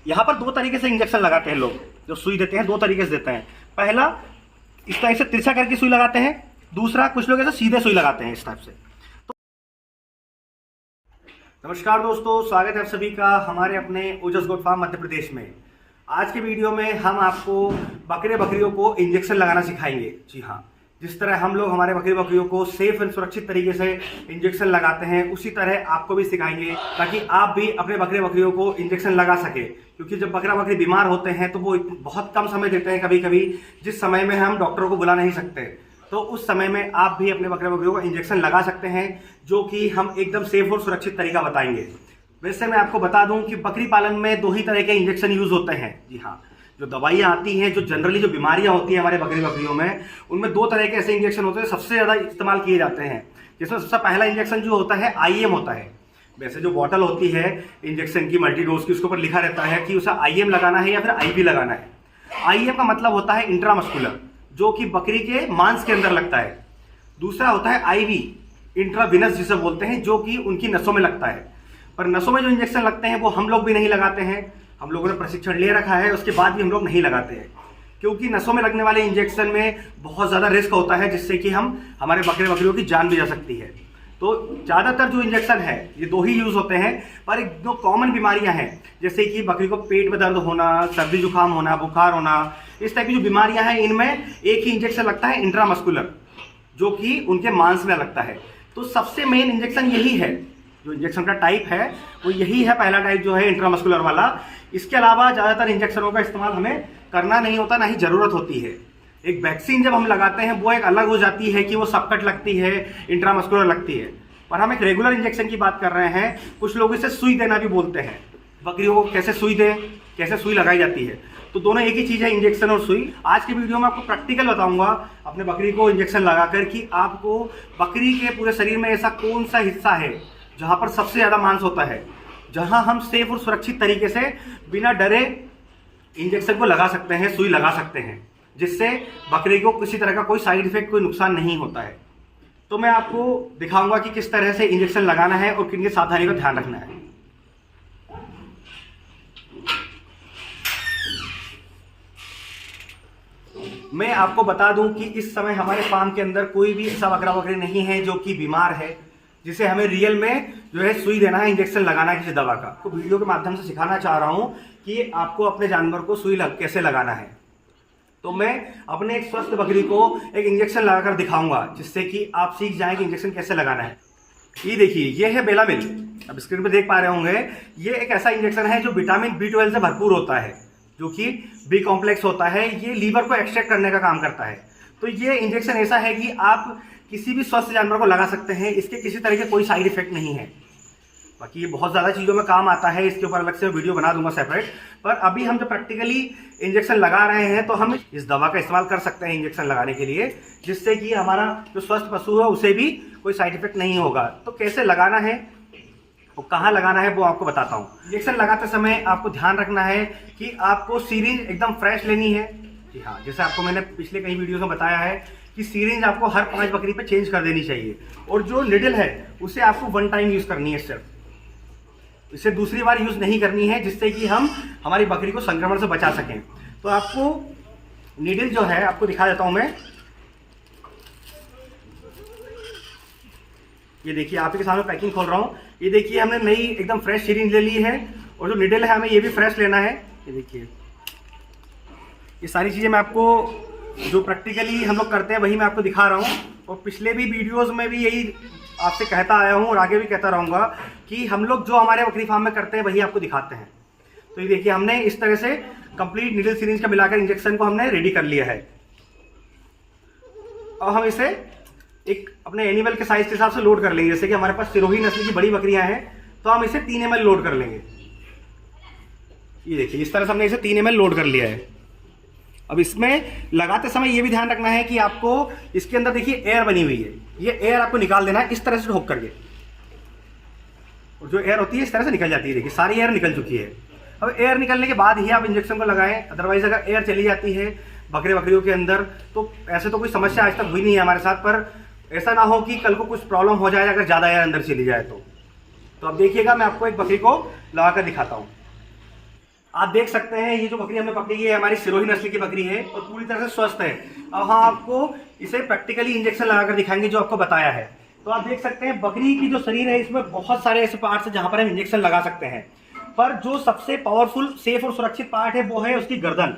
यहाँ पर दो तरीके से इंजेक्शन लगाते हैं लोग, जो सुई देते हैं दो तरीके से देते हैं। पहला इस टाइप से तिरछा करके सुई लगाते हैं, दूसरा कुछ लोग ऐसे सीधे सुई लगाते हैं इस टाइप से। तो नमस्कार दोस्तों, स्वागत है आप सभी का हमारे अपने ओजस गोट फार्म मध्य प्रदेश में। आज के वीडियो में हम आपको बकरे बकरियों को इंजेक्शन लगाना सिखाएंगे। जी हाँ, जिस तरह हम लोग हमारे बकरी बकरियों को सेफ एंड सुरक्षित तरीके से इंजेक्शन लगाते हैं, उसी तरह आपको भी सिखाएंगे ताकि आप भी अपने बकरे बकरियों को इंजेक्शन लगा सके। क्योंकि जब बकरा बकरी बीमार होते हैं तो वो बहुत कम समय देते हैं कभी कभी, जिस समय में हम डॉक्टरों को बुला नहीं सकते। तो उस समय में आप भी अपने बकरे बकरियों को इंजेक्शन लगा सकते हैं, जो कि हम एकदम सेफ और सुरक्षित तरीका बताएंगे। वैसे मैं आपको बता दूं कि बकरी पालन में दो ही तरह के इंजेक्शन यूज होते हैं। जी हाँ, जो दवाइयाँ आती हैं, जो जनरली जो बीमारियां होती हैं हमारे बकरी बकरियों में, उनमें दो तरह के ऐसे इंजेक्शन होते हैं सबसे ज़्यादा इस्तेमाल किए जाते हैं। जिसमें सबसे पहला इंजेक्शन जो होता है IM होता है। वैसे जो बॉटल होती है इंजेक्शन की मल्टी डोज की, उसके ऊपर लिखा रहता है कि उसे IM लगाना है या फिर IV लगाना है। IM का मतलब होता है इंट्रामस्कुलर, जो कि बकरी के मांस के अंदर लगता है। दूसरा होता है IV, इंट्राविनस जिसे बोलते हैं, जो कि उनकी नसों में लगता है। पर नसों में जो इंजेक्शन लगते हैं वो हम लोग भी नहीं लगाते हैं। हम लोगों ने प्रशिक्षण ले रखा है, उसके बाद भी हम लोग नहीं लगाते हैं, क्योंकि नसों में लगने वाले इंजेक्शन में बहुत ज़्यादा रिस्क होता है, जिससे कि हमारे बकरे बकरियों की जान भी जा सकती है। तो ज़्यादातर जो इंजेक्शन है ये दो ही यूज़ होते हैं। पर एक दो कॉमन बीमारियां हैं, जैसे कि बकरी को पेट में दर्द होना, सर्दी जुकाम होना, बुखार होना, इस टाइप की जो बीमारियां हैं, इनमें एक ही इंजेक्शन लगता है इंट्रामस्कुलर, जो कि उनके मांस में लगता है। तो सबसे मेन इंजेक्शन यही है, जो इंजेक्शन का टाइप है वो यही है, पहला टाइप जो है इंट्रामस्कुलर वाला। इसके अलावा ज़्यादातर इंजेक्शनों का इस्तेमाल हमें करना नहीं होता, ना ही ज़रूरत होती है। एक वैक्सीन जब हम लगाते हैं वो एक अलग हो जाती है कि वो सबकट लगती है, इंट्रामस्कुलर लगती है। पर हम एक रेगुलर इंजेक्शन की बात कर रहे हैं। कुछ लोग इसे सुई देना भी बोलते हैं। बकरियों को कैसे सुई दें, कैसे सुई लगाई जाती है, तो दोनों एक ही चीज़ है, इंजेक्शन और सुई। आज की वीडियो में आपको प्रैक्टिकल बताऊंगा अपने बकरी को इंजेक्शन लगाकर कि आपको बकरी के पूरे शरीर में ऐसा कौन सा हिस्सा है जहाँ पर सबसे ज़्यादा मांस होता है, जहाँ हम सेफ और सुरक्षित तरीके से बिना डरे इंजेक्शन को लगा सकते हैं, सुई लगा सकते हैं, जिससे बकरी को किसी तरह का कोई साइड इफेक्ट, कोई नुकसान नहीं होता है। तो मैं आपको दिखाऊंगा कि किस तरह से इंजेक्शन लगाना है और किन सावधानी का ध्यान रखना है। मैं आपको बता दूं कि इस समय हमारे फार्म के अंदर कोई भी ऐसा बकरा बकरी नहीं है जो कि बीमार है, जिसे हमें रियल में जो है सुई देना है, इंजेक्शन लगाना है किसी दवा का। तो वीडियो के माध्यम से सिखाना चाह रहा हूं कि आपको अपने जानवर को सुई कैसे लगाना है। तो मैं अपने एक स्वस्थ बकरी को एक इंजेक्शन लगाकर दिखाऊंगा, जिससे कि आप सीख जाएं कि इंजेक्शन कैसे लगाना है। ये देखिए, ये है बेलामिल। अब स्क्रीन पे देख पा रहे होंगे, ये एक ऐसा इंजेक्शन है जो विटामिन B12 से भरपूर होता है, जो कि B कॉम्प्लेक्स होता है। ये लीवर को एक्सट्रैक्ट करने का काम करता है। तो ये इंजेक्शन ऐसा है कि आप किसी भी स्वस्थ जानवर को लगा सकते हैं, इसके किसी तरह के कोई साइड इफेक्ट नहीं है। बाकी ये बहुत ज़्यादा चीज़ों में काम आता है, इसके ऊपर अलग से वीडियो बना दूंगा सेपरेट। पर अभी हम जो प्रैक्टिकली इंजेक्शन लगा रहे हैं, तो हम इस दवा का इस्तेमाल कर सकते हैं इंजेक्शन लगाने के लिए, जिससे कि हमारा जो स्वस्थ पशु है उसे भी कोई साइड इफेक्ट नहीं होगा। तो कैसे लगाना है और कहाँ लगाना है वो आपको बताता हूँ। इंजेक्शन लगाते समय आपको ध्यान रखना है कि आपको सीरिंज एकदम फ्रेश लेनी है। जी हाँ, जैसे आपको मैंने पिछले कई वीडियो में बताया है कि सीरिंज आपको हर 5 बकरी पे चेंज कर देनी चाहिए। और जो निडल है उसे आपको 1 टाइम यूज़ करनी है सिर्फ, इसे दूसरी बार यूज़ नहीं करनी है, जिससे कि हम हमारी बकरी को संक्रमण से बचा सकें। तो आपको नीडल जो है आपको दिखा देता हूं मैं। ये देखिए, आप के सामने पैकिंग खोल रहा हूं। ये देखिए, हमने नई एकदम फ्रेश सीरिंज ले ली है, और जो नीडल है हमें ये भी फ्रेश लेना है। ये देखिए, ये सारी चीज़ें मैं आपको जो प्रैक्टिकली हम लोग करते हैं वही मैं आपको दिखा रहा हूँ। और पिछले भी वीडियोज़ में भी यही आपसे कहता आया हूँ और आगे भी कहता रहूँगा कि हम लोग जो हमारे बकरी फार्म में करते हैं वही आपको दिखाते हैं। तो ये देखिए, हमने इस तरह से कंप्लीट नीडल सीरिंज का मिलाकर इंजेक्शन को हमने रेडी कर लिया है। और हम इसे एक अपने एनिमल के साइज के हिसाब से लोड कर लेंगे। जैसे कि हमारे पास सिरोही नस्ल की बड़ी बकरियां हैं, तो हम इसे 3 ml लोड कर लेंगे। ये देखिए, इस तरह से हमने इसे 3 ml लोड कर लिया है। अब इसमें लगाते समय ये भी ध्यान रखना है कि आपको इसके अंदर देखिए एयर बनी हुई है, ये एयर आपको निकाल देना है इस तरह से ठोक करके। और जो एयर होती है इस तरह से निकल जाती है। देखिए, सारी एयर निकल चुकी है। अब एयर निकलने के बाद ही आप इंजेक्शन को लगाएं, अदरवाइज अगर एयर चली जाती है बकरे बकरियों के अंदर, तो ऐसे तो कोई समस्या आज तक हुई नहीं है हमारे साथ। पर ऐसा ना हो कि कल को कुछ प्रॉब्लम हो जाए अगर ज़्यादा एयर अंदर चली जाए तो। तो अब देखिएगा, मैं आपको एक बकरी को लगा कर दिखाता हूँ। आप देख सकते हैं ये जो बकरी हमने पकड़ी है हमारी सिरोही नस्ल की बकरी है और पूरी तरह से स्वस्थ है। अब हम आपको इसे प्रैक्टिकली इंजेक्शन लगाकर दिखाएंगे जो आपको बताया है। तो आप देख सकते हैं बकरी की जो शरीर है इसमें बहुत सारे ऐसे पार्ट्स हैं जहां पर हम इंजेक्शन लगा सकते हैं, पर जो सबसे पावरफुल, सेफ और सुरक्षित पार्ट है वो है उसकी गर्दन।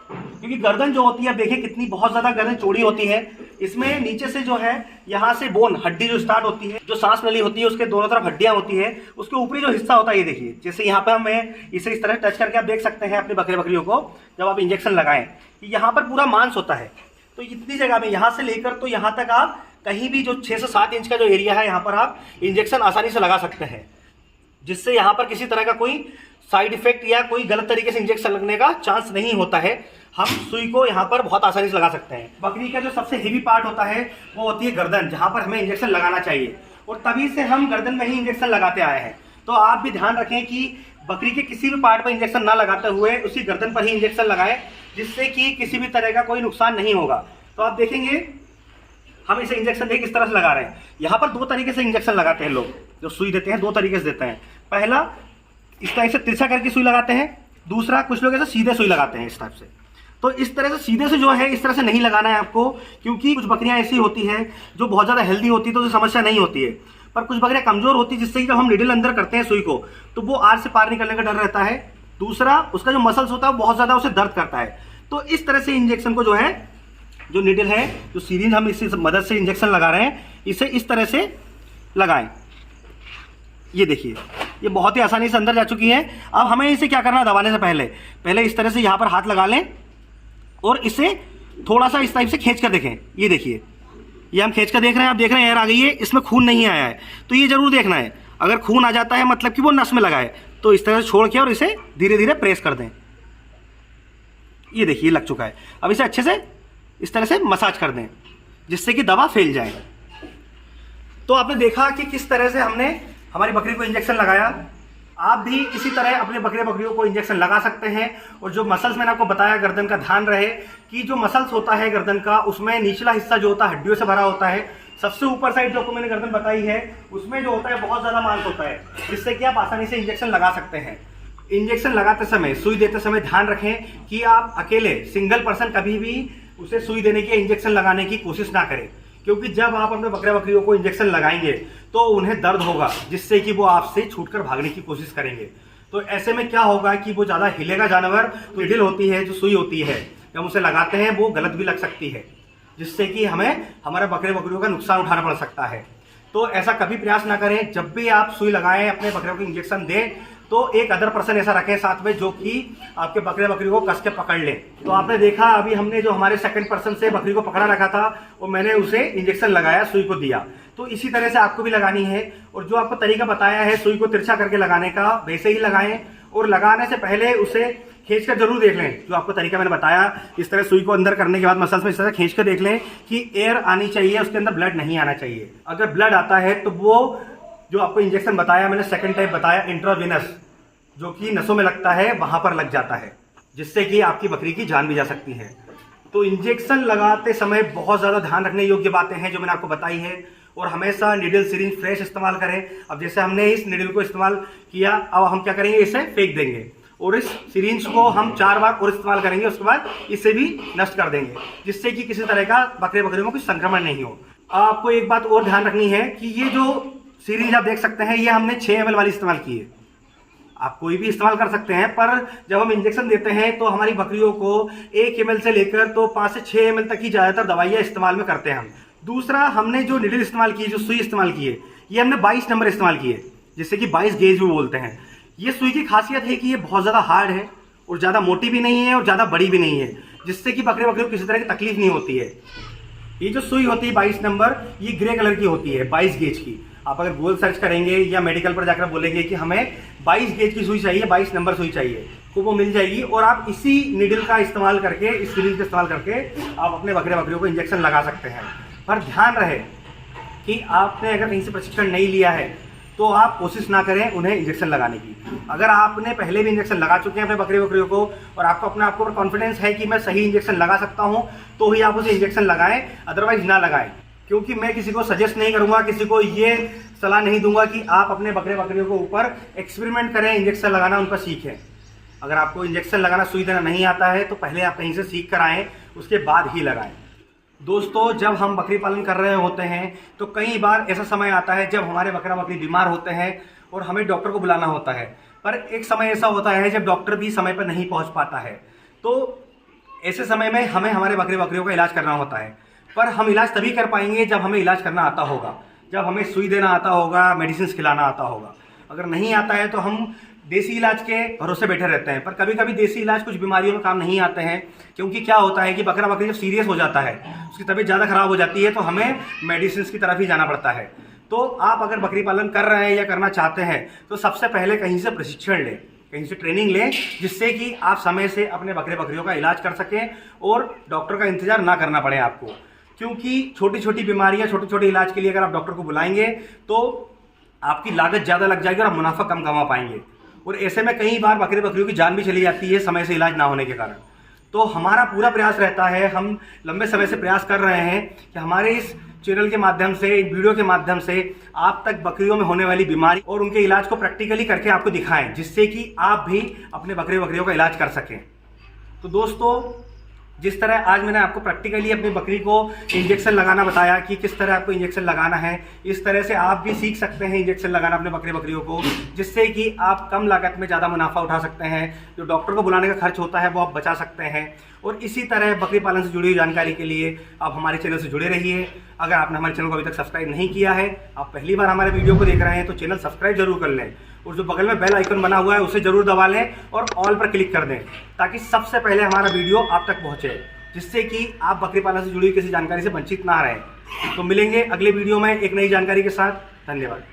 क्योंकि गर्दन जो होती है, देखिए कितनी बहुत ज्यादा गर्दन चौड़ी होती है। इसमें नीचे से जो है यहाँ से बोन हड्डी जो स्टार्ट होती है, जो सांस नली होती है उसके दोनों तरफ हड्डियां होती है, उसके ऊपरी जो हिस्सा होता है ये देखिए, जैसे यहाँ पर हमें इसे इस तरह टच करके आप देख सकते हैं अपने बकरे बकरियों को जब आप इंजेक्शन लगाएं, यहाँ पर पूरा मांस होता है। तो इतनी जगह में यहाँ से लेकर तो यहाँ तक आप कहीं भी जो 6 से 7 इंच का जो एरिया है यहाँ पर आप इंजेक्शन आसानी से लगा सकते हैं, जिससे यहाँ पर किसी तरह का कोई साइड इफेक्ट या कोई गलत तरीके से इंजेक्शन लगने का चांस नहीं होता है। हम सुई को यहाँ पर बहुत आसानी से लगा सकते हैं। बकरी का जो सबसे हेवी पार्ट होता है वो होती है गर्दन, जहाँ पर हमें इंजेक्शन लगाना चाहिए, और तभी से हम गर्दन में ही इंजेक्शन लगाते आए हैं। तो आप भी ध्यान रखें कि बकरी के किसी भी पार्ट पर इंजेक्शन ना लगाते हुए उसी गर्दन पर ही इंजेक्शन लगाएं, जिससे कि किसी भी तरह का कोई नुकसान नहीं होगा। तो आप देखेंगे हम इसे इंजेक्शन किस तरह से लगा रहे हैं। यहाँ पर 2 तरीके से इंजेक्शन लगाते हैं लोग, जो सुई देते हैं 2 तरीके से देते हैं। पहला इस टाइप से तिरछा करके सुई लगाते हैं, दूसरा कुछ लोग ऐसे सीधे सुई लगाते हैं इस टाइप से। तो इस तरह से सीधे से जो है इस तरह से नहीं लगाना है आपको, क्योंकि कुछ बकरियां ऐसी होती है जो बहुत ज़्यादा हेल्दी होती है तो समस्या नहीं होती है, पर कुछ बकरियां कमजोर होती है जिससे कि जब हम निडल अंदर करते हैं सुई को तो वो आर से पार निकलने का डर रहता है। दूसरा उसका जो मसल्स होता है वो बहुत ज़्यादा उसे दर्द करता है। तो इस तरह से इंजेक्शन को जो है, जो निडल है, जो सीरीन हम इसी मदद से इंजेक्शन लगा रहे हैं, इसे इस तरह से लगाएं। ये देखिए ये बहुत ही आसानी से अंदर जा चुकी है। अब हमें इसे क्या करना है, दबाने से पहले इस तरह से यहाँ पर हाथ लगा लें और इसे थोड़ा सा इस टाइप से खींच कर देखें। ये देखिए ये हम खींच कर देख रहे हैं, आप देख रहे हैं एयर आ गई है, इसमें खून नहीं आया है। तो ये जरूर देखना है, अगर खून आ जाता है मतलब कि वो नस में लगा है, तो इस तरह से छोड़ के और इसे धीरे धीरे प्रेस कर दें। ये देखिए लग चुका है। अब इसे अच्छे से इस तरह से मसाज कर दें जिससे कि दवा फैल जाए। तो आपने देखा कि किस तरह से हमने हमारी बकरी को इंजेक्शन लगाया। आप भी इसी तरह अपने बकरे बकरियों को इंजेक्शन लगा सकते हैं। और जो मसल्स मैंने आपको बताया गर्दन का, ध्यान रहे कि जो मसल्स होता है गर्दन का, उसमें निचला हिस्सा जो होता है हड्डियों से भरा होता है। सबसे ऊपर साइड जो आपको मैंने गर्दन बताई है उसमें जो होता है बहुत ज़्यादा मांस होता है, जिससे कि आप आसानी से इंजेक्शन लगा सकते हैं। इंजेक्शन लगाते समय, सुई देते समय ध्यान रखें कि आप अकेले सिंगल पर्सन कभी भी उसे सुई देने की, इंजेक्शन लगाने की कोशिश ना करें, क्योंकि जब आप अपने बकरे बकरियों को इंजेक्शन लगाएंगे तो उन्हें दर्द होगा, जिससे कि वो आपसे छूटकर भागने की कोशिश करेंगे। तो ऐसे में क्या होगा कि वो ज़्यादा हिलेगा जानवर, तो निडल होती है, जो सुई होती है, जब उसे लगाते हैं वो गलत भी लग सकती है, जिससे कि हमें हमारे बकरे बकरियों का नुकसान उठाना पड़ सकता है। तो ऐसा कभी प्रयास ना करें। जब भी आप सुई लगाएं, अपने बकरियों को इंजेक्शन दें, तो एक अदर पर्सन ऐसा रखें साथ में जो कि आपके बकरे बकरी को कस के पकड़ ले। तो आपने देखा अभी हमने जो हमारे सेकंड पर्सन से बकरी को पकड़ा रखा था और मैंने उसे इंजेक्शन लगाया, सुई को दिया। तो इसी तरह से आपको भी लगानी है। और जो आपको तरीका बताया है सुई को तिरछा करके लगाने का, वैसे ही लगाएं। और लगाने से पहले उसे खींच कर जरूर देख लें, जो आपको तरीका मैंने बताया। इस तरह सुई को अंदर करने के बाद मसल्स में इस तरह खींच कर देख लें कि एयर आनी चाहिए, उसके अंदर ब्लड नहीं आना चाहिए। अगर ब्लड आता है तो वो जो आपको इंजेक्शन बताया मैंने, सेकंड टाइप बताया इंट्रावेनस, जो कि नसों में लगता है, वहां पर लग जाता है, जिससे कि आपकी बकरी की जान भी जा सकती है। तो इंजेक्शन लगाते समय बहुत ज़्यादा ध्यान रखने योग्य बातें हैं जो मैंने आपको बताई है। और हमेशा निडल सिरिंज फ्रेश इस्तेमाल करें। अब जैसे हमने इस निडल को इस्तेमाल किया, अब हम क्या करेंगे, इसे फेंक देंगे और इस सिरिंज को हम 4 बार और इस्तेमाल करेंगे, उसके बाद इसे भी नष्ट कर देंगे, जिससे कि किसी तरह का बकरे बकरियों में कोई संक्रमण नहीं हो। आपको एक बात और ध्यान रखनी है कि ये जो सिरिंज आप देख सकते हैं, ये हमने 6 ml वाली इस्तेमाल की है। आप कोई भी इस्तेमाल कर सकते हैं, पर जब हम इंजेक्शन देते हैं तो हमारी बकरियों को 1 ml से लेकर तो 5 से 6 ml तक की ज़्यादातर दवाइयाँ इस्तेमाल में करते हैं हम। दूसरा, हमने जो निडल इस्तेमाल की है, जो सुई इस्तेमाल की है, ये हमने 22 नंबर इस्तेमाल की है, जिससे कि 22 गेज भी बोलते हैं। ये सुई की खासियत है कि ये बहुत ज़्यादा हार्ड है और ज़्यादा मोटी भी नहीं है और ज़्यादा बड़ी भी नहीं है, जिससे कि बकरे बकरियों को किसी तरह की तकलीफ नहीं होती है। ये जो सुई होती है 22 नंबर, ये ग्रे कलर की होती है, 22 गेज की। आप अगर गूगल सर्च करेंगे या मेडिकल पर जाकर बोलेंगे कि हमें 22 गेज की सुई चाहिए, 22 नंबर सुई चाहिए, तो वो मिल जाएगी। और आप इसी निडल का इस्तेमाल करके, इस सिरिंज का इस्तेमाल करके आप अपने बकरे बकरियों को इंजेक्शन लगा सकते हैं। पर ध्यान रहे कि आपने अगर कहीं से प्रशिक्षण नहीं लिया है तो आप कोशिश ना करें उन्हें इंजेक्शन लगाने की। अगर आपने पहले भी इंजेक्शन लगा चुके हैं अपने बकरे बकरियों को और आपको अपने आप को कॉन्फिडेंस है कि मैं सही इंजेक्शन लगा सकता हूं, तो ही आप उसे इंजेक्शन लगाएं, अदरवाइज ना लगाएं। क्योंकि मैं किसी को सजेस्ट नहीं करूंगा, किसी को ये सलाह नहीं दूंगा कि आप अपने बकरे बकरियों को ऊपर एक्सपेरिमेंट करें, इंजेक्शन लगाना उन पर सीखें। अगर आपको इंजेक्शन लगाना, सुई देना नहीं आता है तो पहले आप कहीं से सीख कर आएँ, उसके बाद ही लगाएं। दोस्तों, जब हम बकरी पालन कर रहे होते हैं तो कई बार ऐसा समय आता है जब हमारे बकरा बकरी बीमार होते हैं और हमें डॉक्टर को बुलाना होता है। पर एक समय ऐसा होता है जब डॉक्टर भी समय पर नहीं पहुंच पाता है, तो ऐसे समय में हमें हमारे बकरे बकरियों का इलाज करना होता है। पर हम इलाज तभी कर पाएंगे जब हमें इलाज करना आता होगा, जब हमें सुई देना आता होगा, मेडिसिन खिलाना आता होगा। अगर नहीं आता है तो हम देसी इलाज के भरोसे बैठे रहते हैं। पर कभी कभी देसी इलाज कुछ बीमारियों में काम नहीं आते हैं, क्योंकि क्या होता है कि बकरा बकरी जब सीरियस हो जाता है, उसकी तबीयत ज़्यादा खराब हो जाती है, तो हमें मेडिसिन की तरफ ही जाना पड़ता है। तो आप अगर बकरी पालन कर रहे हैं या करना चाहते हैं तो सबसे पहले कहीं से प्रशिक्षण लें, कहीं से ट्रेनिंग लें, जिससे कि आप समय से अपने बकरे बकरियों का इलाज कर सकें और डॉक्टर का इंतजार ना करना पड़े आपको। क्योंकि छोटी छोटी बीमारियां, छोटे छोटे इलाज के लिए अगर आप डॉक्टर को बुलाएंगे तो आपकी लागत ज़्यादा लग जाएगी और आप मुनाफा कम कमा पाएंगे। और ऐसे में कई बार बकरे बकरियों की जान भी चली जाती है समय से इलाज ना होने के कारण। तो हमारा पूरा प्रयास रहता है, हम लंबे समय से प्रयास कर रहे हैं कि हमारे इस चैनल के माध्यम से, वीडियो के माध्यम से आप तक बकरियों में होने वाली बीमारी और उनके इलाज को प्रैक्टिकली करके आपको दिखाएं, जिससे कि आप भी अपने बकरे बकरियों का इलाज कर सकें। तो दोस्तों, जिस तरह आज मैंने आपको प्रैक्टिकली अपनी बकरी को इंजेक्शन लगाना बताया कि किस तरह आपको इंजेक्शन लगाना है, इस तरह से आप भी सीख सकते हैं इंजेक्शन लगाना अपने बकरे बकरियों को, जिससे कि आप कम लागत में ज़्यादा मुनाफा उठा सकते हैं। जो डॉक्टर को बुलाने का खर्च होता है वो आप बचा सकते हैं। और इसी तरह बकरी पालन से जुड़ी हुई जानकारी के लिए आप हमारे चैनल से जुड़े रहिए। अगर आपने हमारे चैनल को अभी तक सब्सक्राइब नहीं किया है, आप पहली बार हमारे वीडियो को देख रहे हैं, तो चैनल सब्सक्राइब जरूर कर लें और जो बगल में बेल आइकन बना हुआ है उसे जरूर दबा लें और ऑल पर क्लिक कर दें, ताकि सबसे पहले हमारा वीडियो आप तक पहुंचे, जिससे कि आप बकरी पालन से जुड़ी किसी जानकारी से वंचित ना रहें। तो मिलेंगे अगले वीडियो में एक नई जानकारी के साथ। धन्यवाद।